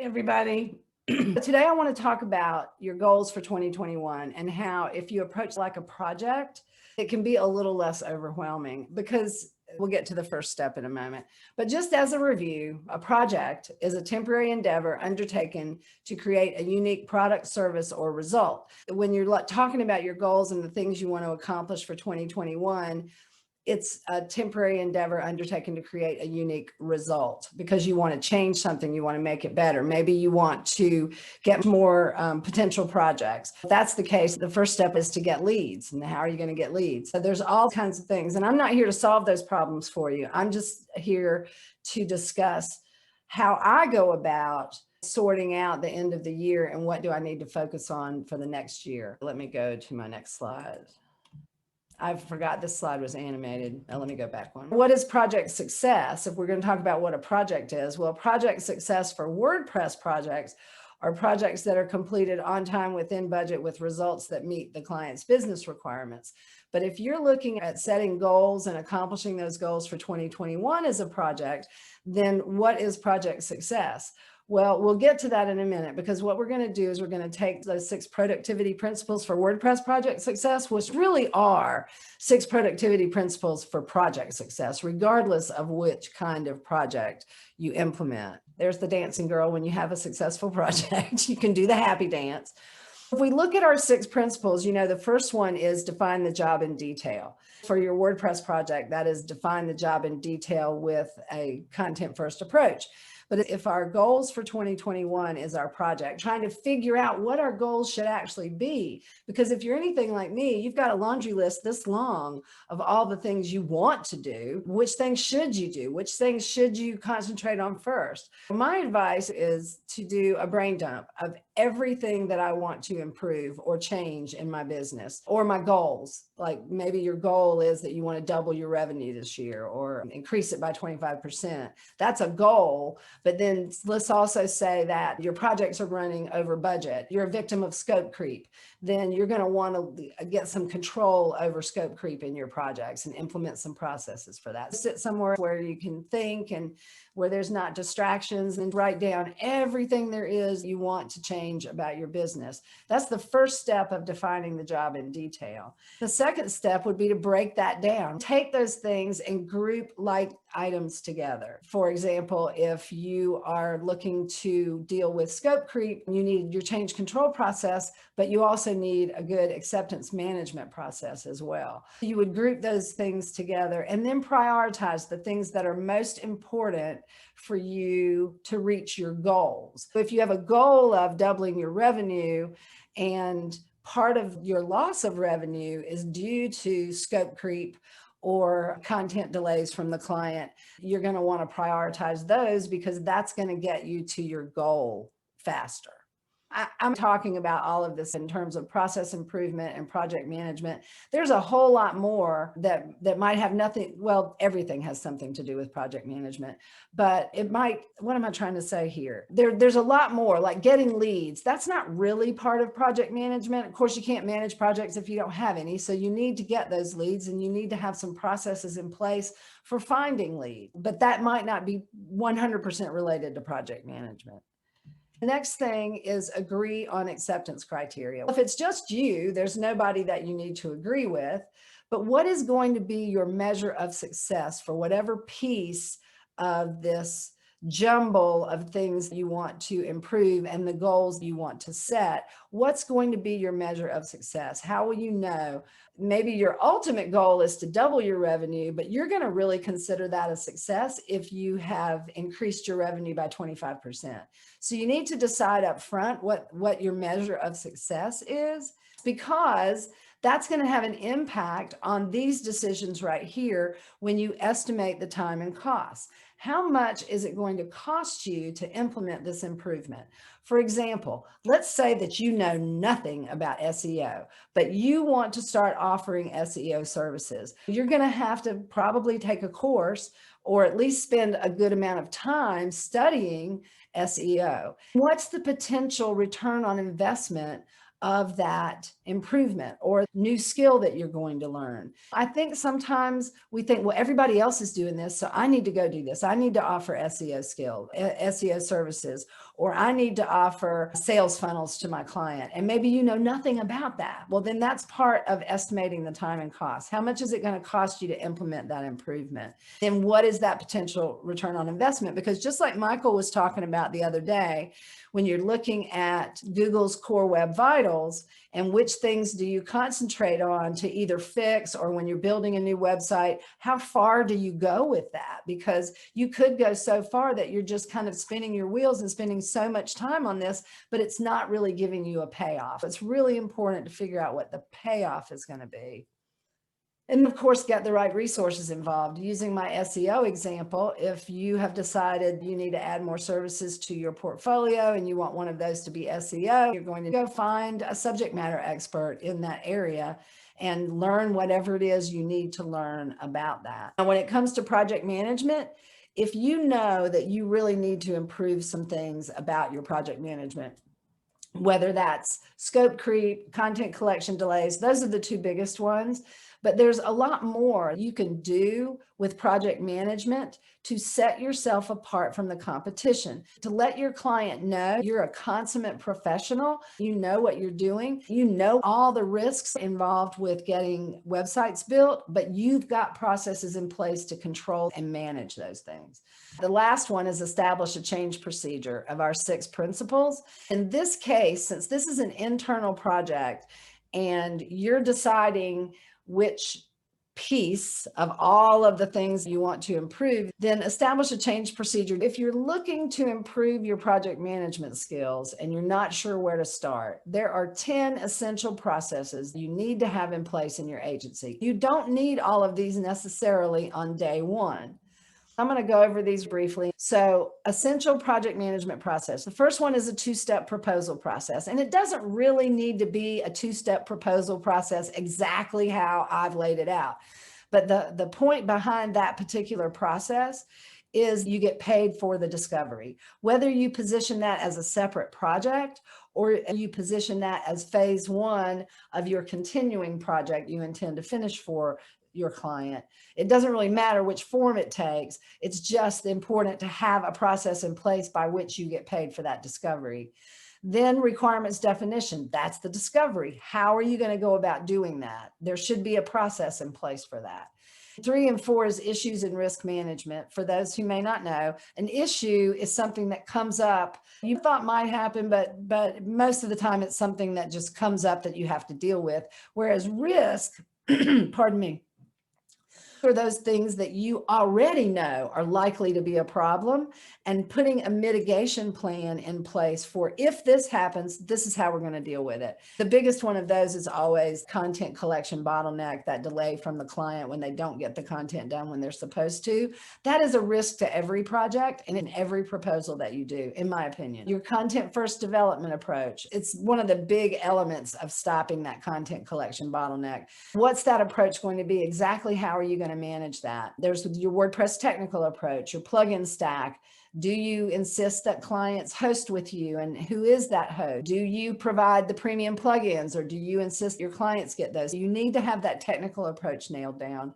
Hey, everybody. Today, I want to talk about your goals for 2021 and how if you approach like a project, it can be a little less overwhelming because we'll get to the first step in a moment. But just as a review, a project is a temporary endeavor undertaken to create a unique product, service, or result. When you're talking about your goals and the things you want to accomplish for 2021, it's a temporary endeavor undertaken to create a unique result because you want to change something, you want to make it better. Maybe you want to get more potential projects. If that's the case, the first step is to get leads. And how are you going to get leads? So there's all kinds of things. And I'm not here to solve those problems for you. I'm just here to discuss how I go about sorting out the end of the year and what do I need to focus on for the next year. Let me go to my next slide. I forgot this slide was animated. Let me go back one. What is project success? If we're going to talk about what a project is, well, project success for WordPress projects are projects that are completed on time, within budget, with results that meet the client's business requirements. But if you're looking at setting goals and accomplishing those goals for 2021 as a project, then what is project success? Well, we'll get to that in a minute, because what we're going to do is we're going to take those 6 productivity principles for WordPress project success, which really are 6 productivity principles for project success, regardless of which kind of project you implement. There's the dancing girl. When you have a successful project, you can do the happy dance. If we look at our 6 principles, the first one is define the job in detail. For your WordPress project, that is define the job in detail with a content first approach. But if our goals for 2021 is our project, trying to figure out what our goals should actually be, because if you're anything like me, you've got a laundry list this long of all the things you want to do. Which things should you do? Which things should you concentrate on first? My advice is to do a brain dump of everything that I want to improve or change in my business, or my goals. Like maybe your goal is that you want to double your revenue this year or increase it by 25%. That's a goal. But then let's also say that your projects are running over budget. You're a victim of scope creep. Then you're going to want to get some control over scope creep in your projects and implement some processes for that. Sit somewhere where you can think and where there's not distractions, and write down everything there is you want to change about your business. That's the first step of defining the job in detail. The second step would be to break that down. Take those things and group like items together. For example, if you are looking to deal with scope creep, you need your change control process, but you also need a good acceptance management process as well. You would group those things together and then prioritize the things that are most important for you to reach your goals. If you have a goal of doubling your revenue and part of your loss of revenue is due to scope creep or content delays from the client, you're going to want to prioritize those because that's going to get you to your goal faster. I'm talking about all of this in terms of process improvement and project management. There's a whole lot more that might have nothing, well, everything has something to do with project management, but it might, what am I trying to say here? There's a lot more, like getting leads. That's not really part of project management. Of course, you can't manage projects if you don't have any. So you need to get those leads and you need to have some processes in place for finding leads, but that might not be 100% related to project management. The next thing is agree on acceptance criteria. If it's just you, there's nobody that you need to agree with, but what is going to be your measure of success for whatever piece of this jumble of things you want to improve and the goals you want to set? What's going to be your measure of success? How will you know? Maybe your ultimate goal is to double your revenue, but you're going to really consider that a success if you have increased your revenue by 25%. So you need to decide up front what your measure of success is, because that's going to have an impact on these decisions right here when you estimate the time and cost. How much is it going to cost you to implement this improvement? For example, let's say that you know nothing about SEO, but you want to start offering SEO services. You're going to have to probably take a course or at least spend a good amount of time studying SEO. What's the potential return on investment of that improvement or new skill that you're going to learn. I think sometimes we think, well, everybody else is doing this, so I need to go do this. I need to offer SEO services, or I need to offer sales funnels to my client. And maybe you know nothing about that. Well, then that's part of estimating the time and cost. How much is it going to cost you to implement that improvement? And what is that potential return on investment? Because just like Michael was talking about the other day, when you're looking at Google's Core Web Vitals and which things do you concentrate on to either fix, or when you're building a new website, how far do you go with that? Because you could go so far that you're just kind of spinning your wheels and spending so much time on this, but it's not really giving you a payoff. It's really important to figure out what the payoff is going to be. And of course, get the right resources involved. Using my SEO example, if you have decided you need to add more services to your portfolio and you want one of those to be SEO, you're going to go find a subject matter expert in that area and learn whatever it is you need to learn about that. And when it comes to project management, if you know that you really need to improve some things about your project management, whether that's scope creep, content collection delays, those are the two biggest ones. But there's a lot more you can do with project management to set yourself apart from the competition, to let your client know you're a consummate professional, you know what you're doing, you know all the risks involved with getting websites built, but you've got processes in place to control and manage those things. The last one is establish a change procedure of our 6 principles. In this case, since this is an internal project and you're deciding which piece of all of the things you want to improve, then establish a change procedure. If you're looking to improve your project management skills and you're not sure where to start, there are 10 essential processes you need to have in place in your agency. You don't need all of these necessarily on day one. I'm going to go over these briefly. So, essential project management process. The first one is a 2-step proposal process. And it doesn't really need to be a 2-step proposal process exactly how I've laid it out. But the point behind that particular process is you get paid for the discovery. Whether you position that as a separate project or you position that as phase 1 of your continuing project you intend to finish for your client, it doesn't really matter which form it takes. It's just important to have a process in place by which you get paid for that discovery. Then requirements definition, that's the discovery. How are you going to go about doing that? There should be a process in place for that. 3 and 4 is issues and risk management. For those who may not know, an issue is something that comes up you thought might happen, but most of the time it's something that just comes up that you have to deal with. Whereas risk, pardon me, are those things that you already know are likely to be a problem, and putting a mitigation plan in place for if this happens, this is how we're going to deal with it. The biggest one of those is always content collection bottleneck, that delay from the client when they don't get the content done when they're supposed to. That is a risk to every project and in every proposal that you do, in my opinion. Your content first development approach, it's one of the big elements of stopping that content collection bottleneck. What's that approach going to be? Exactly how are you going to manage that? There's your WordPress technical approach, your plugin stack. Do you insist that clients host with you, and who is that host? Do you provide the premium plugins, or do you insist your clients get those? You need to have that technical approach nailed down.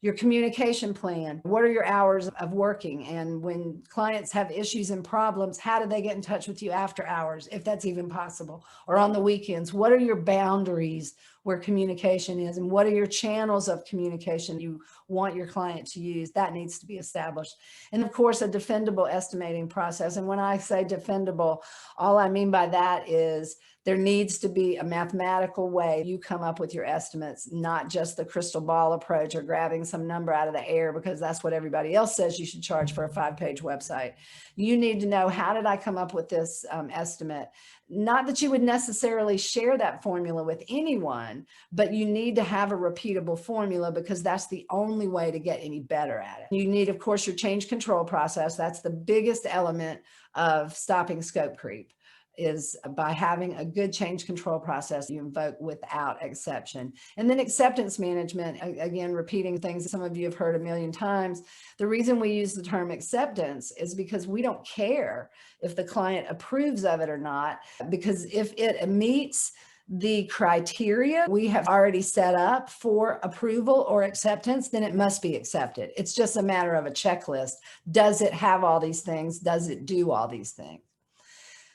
Your communication plan, what are your hours of working? And when clients have issues and problems, how do they get in touch with you after hours, if that's even possible, or on the weekends? What are your boundaries where communication is, and what are your channels of communication you want your client to use? That needs to be established. And of course, a defendable estimating process. And when I say defendable, all I mean by that is there needs to be a mathematical way you come up with your estimates, not just the crystal ball approach or grabbing some number out of the air because that's what everybody else says you should charge for a 5-page website. You need to know, how did I come up with this estimate? Not that you would necessarily share that formula with anyone, but you need to have a repeatable formula because that's the only way to get any better at it. You need, of course, your change control process. That's the biggest element of stopping scope creep, is by having a good change control process you invoke without exception. And then acceptance management, again, repeating things some of you have heard a million times. The reason we use the term acceptance is because we don't care if the client approves of it or not, because if it meets the criteria we have already set up for approval or acceptance, then it must be accepted. It's just a matter of a checklist. Does it have all these things? Does it do all these things?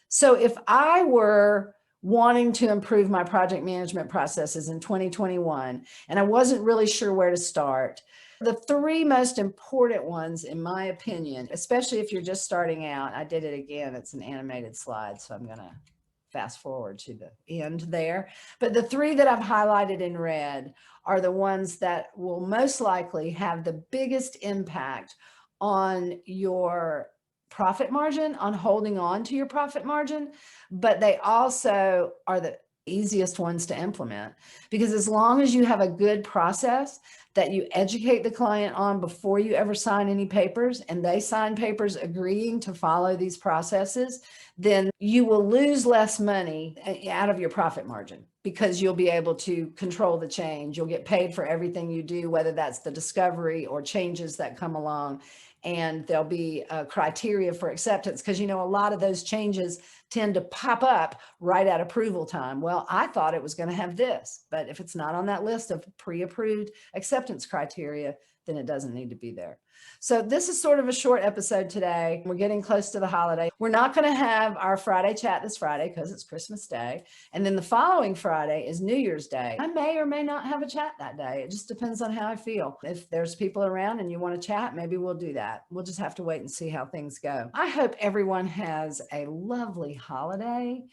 So if I were wanting to improve my project management processes in 2021, and I wasn't really sure where to start, the three most important ones, in my opinion, especially if you're just starting out, I did it again, it's an animated slide, so I'm going to fast forward to the end there. But the three that I've highlighted in red are the ones that will most likely have the biggest impact on your profit margin, on holding on to your profit margin, but they also are the easiest ones to implement, because as long as you have a good process that you educate the client on before you ever sign any papers, and they sign papers agreeing to follow these processes, then you will lose less money out of your profit margin, because you'll be able to control the change. You'll get paid for everything you do, whether that's the discovery or changes that come along. And there'll be a criteria for acceptance, because, you know, a lot of those changes tend to pop up right at approval time. Well, I thought it was going to have this, but if it's not on that list of pre-approved acceptance criteria, then it doesn't need to be there. So this is sort of a short episode today. We're getting close to the holiday. We're not going to have our Friday chat this Friday because it's Christmas Day. And then the following Friday is New Year's Day. I may or may not have a chat that day. It just depends on how I feel. If there's people around and you want to chat, maybe we'll do that. We'll just have to wait and see how things go. I hope everyone has a lovely holiday,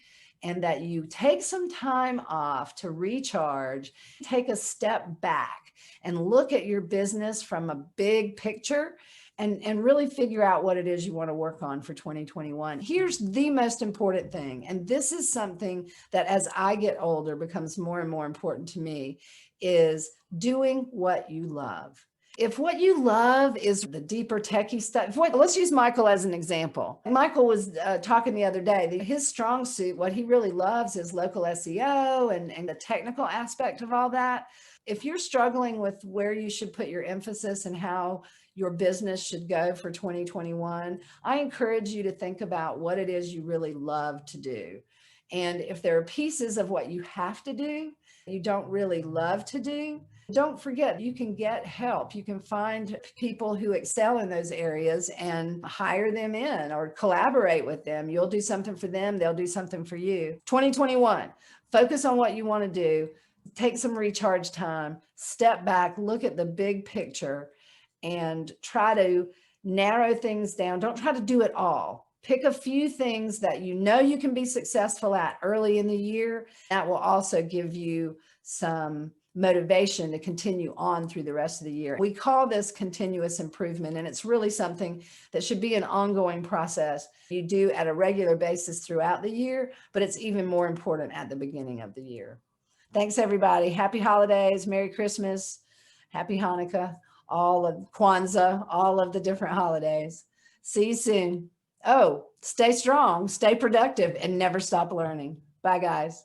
and that you take some time off to recharge, take a step back and look at your business from a big picture, and really figure out what it is you want to work on for 2021. Here's the most important thing, and this is something that as I get older becomes more and more important to me, is doing what you love. If what you love is the deeper techie stuff, let's use Michael as an example. Michael was talking the other day, his strong suit, what he really loves is local SEO and the technical aspect of all that. If you're struggling with where you should put your emphasis and how your business should go for 2021, I encourage you to think about what it is you really love to do. And if there are pieces of what you have to do, you don't really love to do, don't forget, you can get help. You can find people who excel in those areas and hire them in or collaborate with them. You'll do something for them, they'll do something for you. 2021, focus on what you want to do. Take some recharge time, step back, look at the big picture, and try to narrow things down. Don't try to do it all. Pick a few things that you know you can be successful at early in the year. That will also give you some motivation to continue on through the rest of the year. We call this continuous improvement, and it's really something that should be an ongoing process you do at a regular basis throughout the year, but it's even more important at the beginning of the year. Thanks, everybody. Happy holidays, Merry Christmas, Happy Hanukkah, all of Kwanzaa, all of the different holidays. See you soon. Oh, stay strong, stay productive, and never stop learning. Bye, guys.